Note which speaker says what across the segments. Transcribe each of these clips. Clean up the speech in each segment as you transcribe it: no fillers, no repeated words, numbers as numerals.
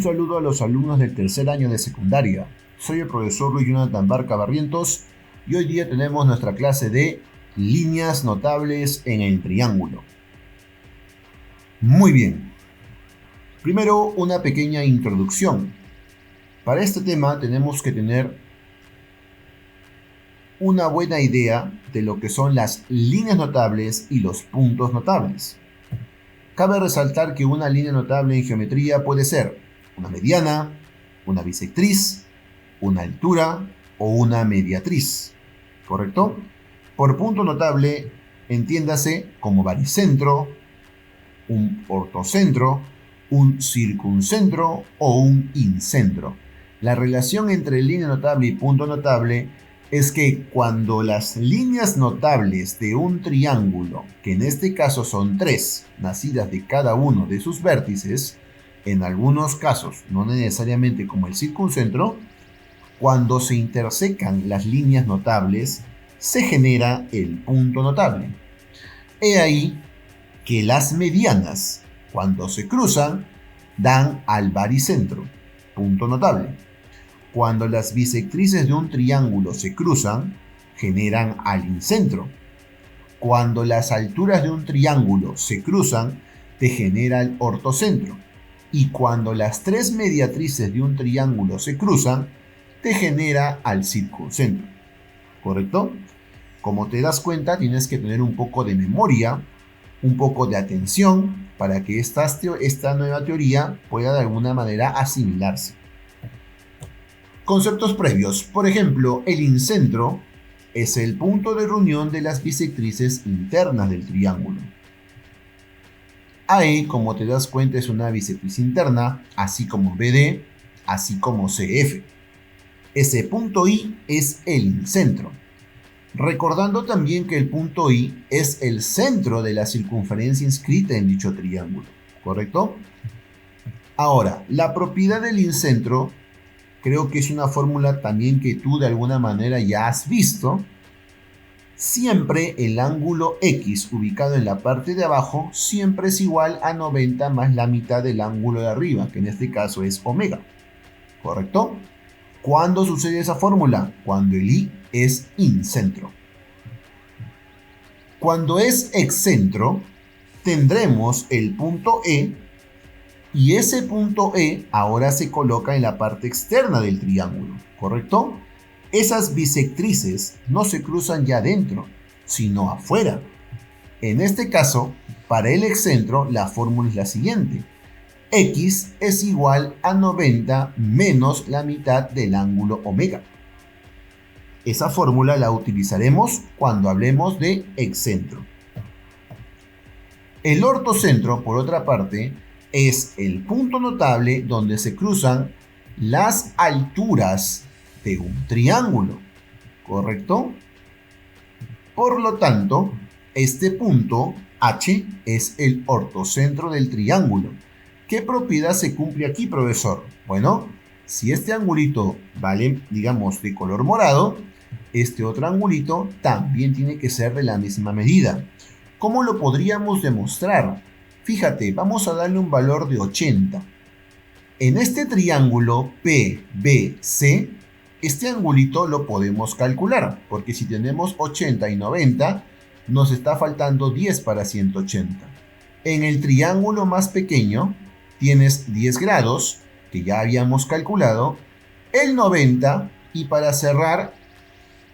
Speaker 1: saludo a los alumnos del tercer año de secundaria. Soy el profesor Luis Jonathan Barca Barrientos y hoy día tenemos nuestra clase de líneas notables en el triángulo. Muy bien. Primero, una pequeña introducción. Para este tema tenemos que tener una buena idea de lo que son las líneas notables y los puntos notables. Cabe resaltar que una línea notable en geometría puede ser una mediana, una bisectriz, una altura o una mediatriz, ¿correcto? Por punto notable, entiéndase como baricentro, un ortocentro, un circuncentro o un incentro. La relación entre línea notable y punto notable es que cuando las líneas notables de un triángulo, que en este caso son 3, nacidas de cada uno de sus vértices, en algunos casos no necesariamente como el circuncentro, cuando se intersecan las líneas notables, se genera el punto notable. He ahí que las medianas, cuando se cruzan, dan al baricentro, punto notable. Cuando las bisectrices de un triángulo se cruzan, generan al incentro. Cuando las alturas de un triángulo se cruzan, te genera el ortocentro. Y cuando las 3 mediatrices de un triángulo se cruzan, te genera al circuncentro. ¿Correcto? Como te das cuenta, tienes que tener un poco de memoria, un poco de atención, para que esta nueva teoría pueda de alguna manera asimilarse. Conceptos previos. Por ejemplo, el incentro es el punto de reunión de las bisectrices internas del triángulo. AE, como te das cuenta, es una bisectriz interna, así como BD, así como CF. Ese punto I es el incentro. Recordando también que el punto I es el centro de la circunferencia inscrita en dicho triángulo, ¿correcto? Ahora, la propiedad del incentro creo que es una fórmula también que tú de alguna manera ya has visto. Siempre el ángulo X ubicado en la parte de abajo siempre es igual a 90 más la mitad del ángulo de arriba, que en este caso es omega. ¿Correcto? ¿Cuándo sucede esa fórmula? Cuando el I es incentro. Cuando es excentro, tendremos el punto E. Y ese punto E ahora se coloca en la parte externa del triángulo, ¿correcto? Esas bisectrices no se cruzan ya adentro, sino afuera. En este caso, para el excentro, la fórmula es la siguiente. X es igual a 90 menos la mitad del ángulo omega. Esa fórmula la utilizaremos cuando hablemos de excentro. El ortocentro, por otra parte, es el punto notable donde se cruzan las alturas de un triángulo, ¿correcto? Por lo tanto, este punto H es el ortocentro del triángulo. ¿Qué propiedad se cumple aquí, profesor? Bueno, si este angulito vale, digamos, de color morado, este otro angulito también tiene que ser de la misma medida. ¿Cómo lo podríamos demostrar? Fíjate, vamos a darle un valor de 80. En este triángulo PBC, este angulito lo podemos calcular, porque si tenemos 80 y 90, nos está faltando 10 para 180. En el triángulo más pequeño, tienes 10 grados, que ya habíamos calculado, el 90, y para cerrar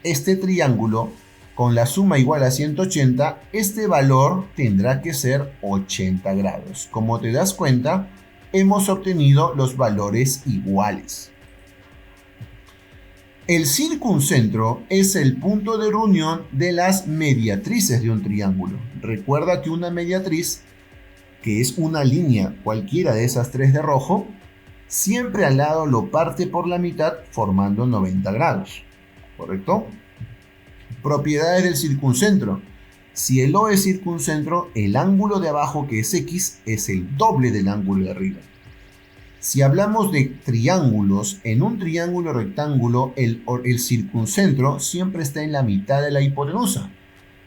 Speaker 1: este triángulo, con la suma igual a 180, este valor tendrá que ser 80 grados. Como te das cuenta, hemos obtenido los valores iguales. El circuncentro es el punto de reunión de las mediatrices de un triángulo. Recuerda que una mediatriz, que es una línea cualquiera de esas 3 de rojo, siempre al lado lo parte por la mitad formando 90 grados. ¿Correcto? Propiedades del circuncentro. Si el O es circuncentro, el ángulo de abajo, que es X, es el doble del ángulo de arriba. Si hablamos de triángulos, en un triángulo rectángulo, el circuncentro siempre está en la mitad de la hipotenusa.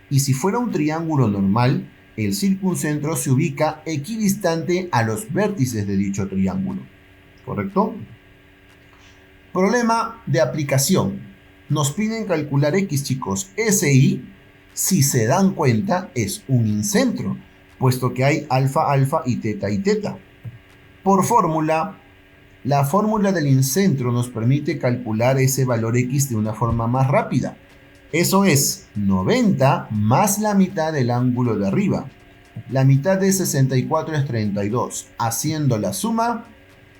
Speaker 1: Y si fuera un triángulo normal, el circuncentro se ubica equidistante a los vértices de dicho triángulo. ¿correcto? Problema de aplicación. Nos piden calcular x, chicos. SI, si se dan cuenta, es un incentro, puesto que hay alfa, alfa y teta. Por fórmula, la fórmula del incentro nos permite calcular ese valor x de una forma más rápida. Eso es 90 más la mitad del ángulo de arriba. La mitad de 64 es 32, haciendo la suma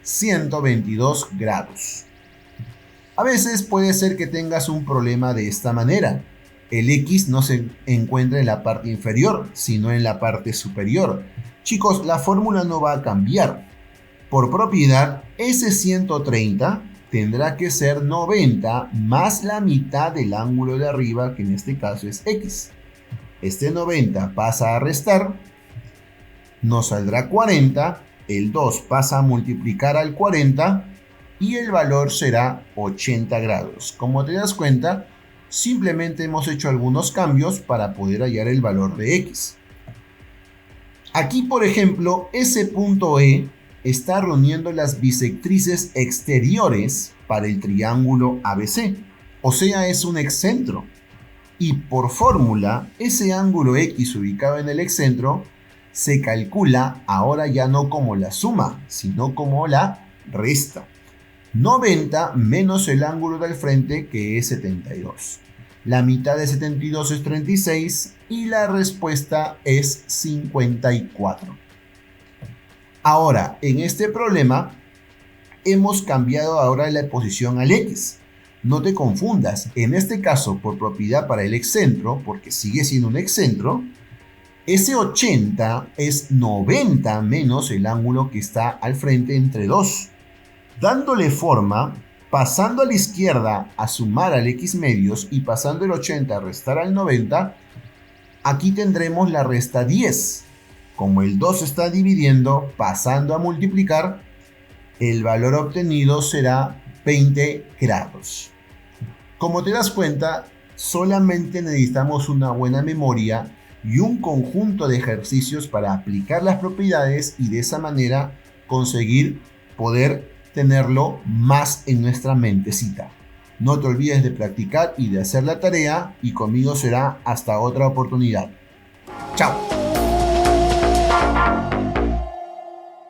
Speaker 1: 122 grados. A veces puede ser que tengas un problema de esta manera. El x no se encuentra en la parte inferior, sino en la parte superior. Chicos, la fórmula no va a cambiar. Por propiedad, ese 130 tendrá que ser 90 más la mitad del ángulo de arriba, que en este caso es x. Este 90 pasa a restar, nos saldrá 40, el 2 pasa a multiplicar al 40 y el valor será 80 grados. Como te das cuenta, simplemente hemos hecho algunos cambios para poder hallar el valor de x. Aquí, por ejemplo, ese punto E está reuniendo las bisectrices exteriores para el triángulo ABC, o sea, es un excentro. Y por fórmula, ese ángulo X ubicado en el excentro se calcula ahora ya no como la suma, sino como la resta. 90 menos el ángulo del frente, que es 72. La mitad de 72 es 36 y la respuesta es 54. Ahora, en este problema, hemos cambiado ahora la posición al X. No te confundas, en este caso, por propiedad para el excentro, porque sigue siendo un excentro, ese 80 es 90 menos el ángulo que está al frente entre 2. Dándole forma, pasando a la izquierda a sumar al X medios y pasando el 80 a restar al 90, aquí tendremos la resta 10. Como el 2 está dividiendo, pasando a multiplicar, el valor obtenido será 20 grados. Como te das cuenta, solamente necesitamos una buena memoria y un conjunto de ejercicios para aplicar las propiedades y de esa manera conseguir poder tenerlo más en nuestra mentecita. No te olvides de practicar y de hacer la tarea y conmigo será hasta otra oportunidad. ¡Chao!